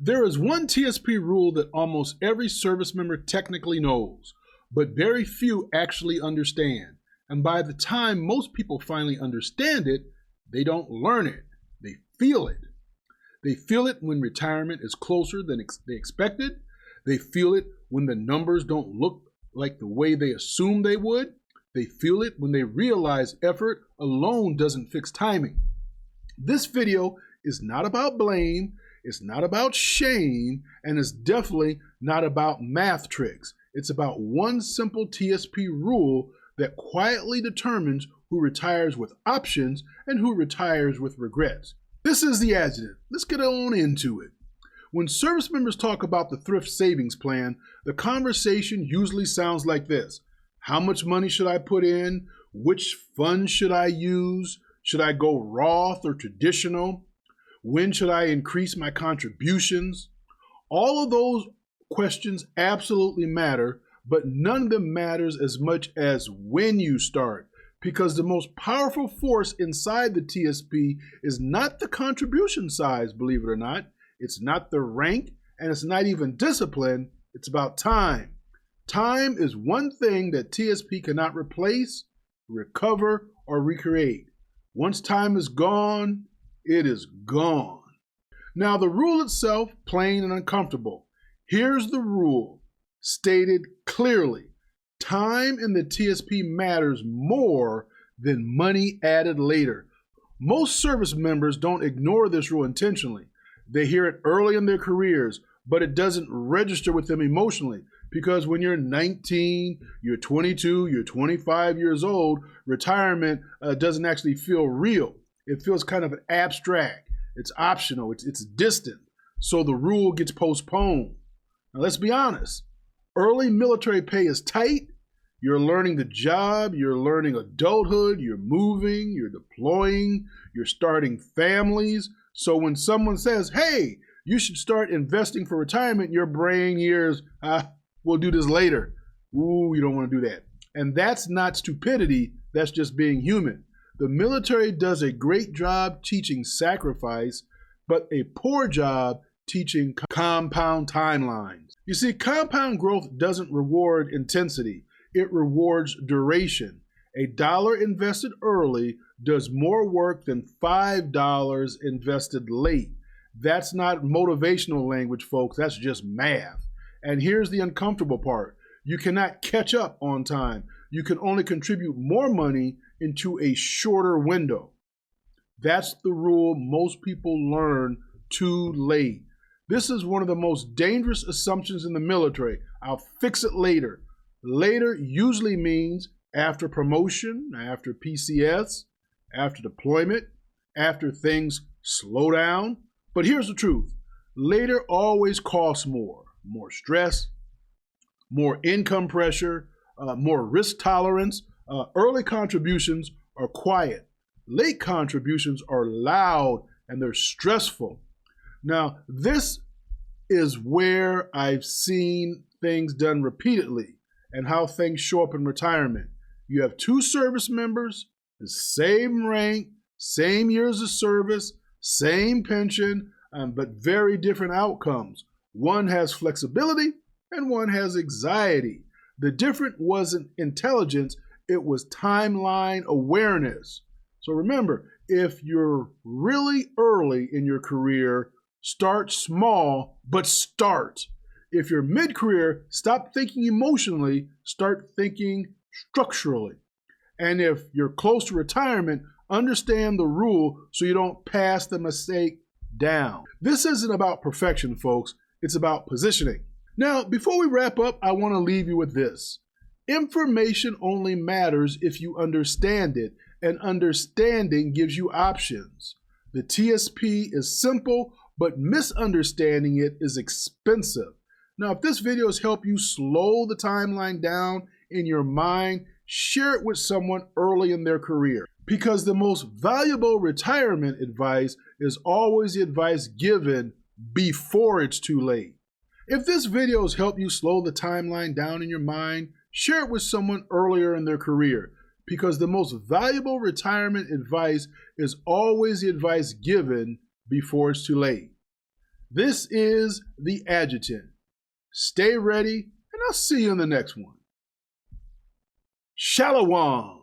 There is one TSP rule that almost every service member technically knows, but very few actually understand. And by the time most people finally understand it, they don't learn it, they feel it. They feel it when retirement is closer than they expected. They feel it when the numbers don't look like the way they assumed they would. They feel it when they realize effort alone doesn't fix timing. This video is not about blame, it's not about shame, and it's definitely not about math tricks. It's about one simple TSP rule that quietly determines who retires with options and who retires with regrets. This is the Adjutant. Let's get on into it. When service members talk about the Thrift savings plan, the conversation usually sounds like this. How much money should I put in? Which fund should I use? Should I go Roth or traditional? When should I increase my contributions? All of those questions absolutely matter, but none of them matters as much as when you start, because the most powerful force inside the TSP is not the contribution size, believe it or not. It's not the rank, and it's not even discipline. It's about time. Time is one thing that TSP cannot replace, recover, or recreate. Once time is gone, it is gone. Now, the rule itself, plain and uncomfortable. Here's the rule, stated clearly. Time in the TSP matters more than money added later. Most service members don't ignore this rule intentionally. They hear it early in their careers, but it doesn't register with them emotionally, because when you're 19, you're 22, you're 25 years old, retirement doesn't actually feel real. It feels kind of abstract. It's optional. It's distant. So the rule gets postponed. Now, let's be honest. Early military pay is tight. You're learning the job. You're learning adulthood. You're moving. You're deploying. You're starting families. So when someone says, hey, you should start investing for retirement, your brain hears, we'll do this later. Ooh, you don't want to do that. And that's not stupidity. That's just being human. The military does a great job teaching sacrifice, but a poor job teaching compound timelines. You see, compound growth doesn't reward intensity. It rewards duration. A dollar invested early does more work than $5 invested late. That's not motivational language, folks. That's just math. And here's the uncomfortable part. You cannot catch up on time. You can only contribute more money into a shorter window. That's the rule most people learn too late. This is one of the most dangerous assumptions in the military. I'll fix it later. Later usually means after promotion, after PCS, after deployment, after things slow down. But here's the truth. Later always costs more. More stress, more income pressure, more risk tolerance. Early contributions are quiet. Late contributions are loud and they're stressful. Now, this is where I've seen things done repeatedly and how things show up in retirement. You have two service members, the same rank, same years of service, same pension, but very different outcomes. One has flexibility and one has anxiety. The difference wasn't intelligence, it was timeline awareness. So remember, if you're really early in your career, start small, but start. If you're mid-career, stop thinking emotionally, start thinking structurally. And if you're close to retirement, understand the rule so you don't pass the mistake down. This isn't about perfection, folks. It's about positioning. Now, before we wrap up, I want to leave you with this. Information only matters if you understand it, and understanding gives you options. The TSP is simple, but misunderstanding it is expensive. Now, if this video has helped you slow the timeline down in your mind, share it with someone early in their career. Because the most valuable retirement advice is always the advice given before it's too late. If this video has helped you slow the timeline down in your mind, share it with someone earlier in their career, because the most valuable retirement advice is always the advice given before it's too late. This is the Adjutant. Stay ready, and I'll see you in the next one. Shalom.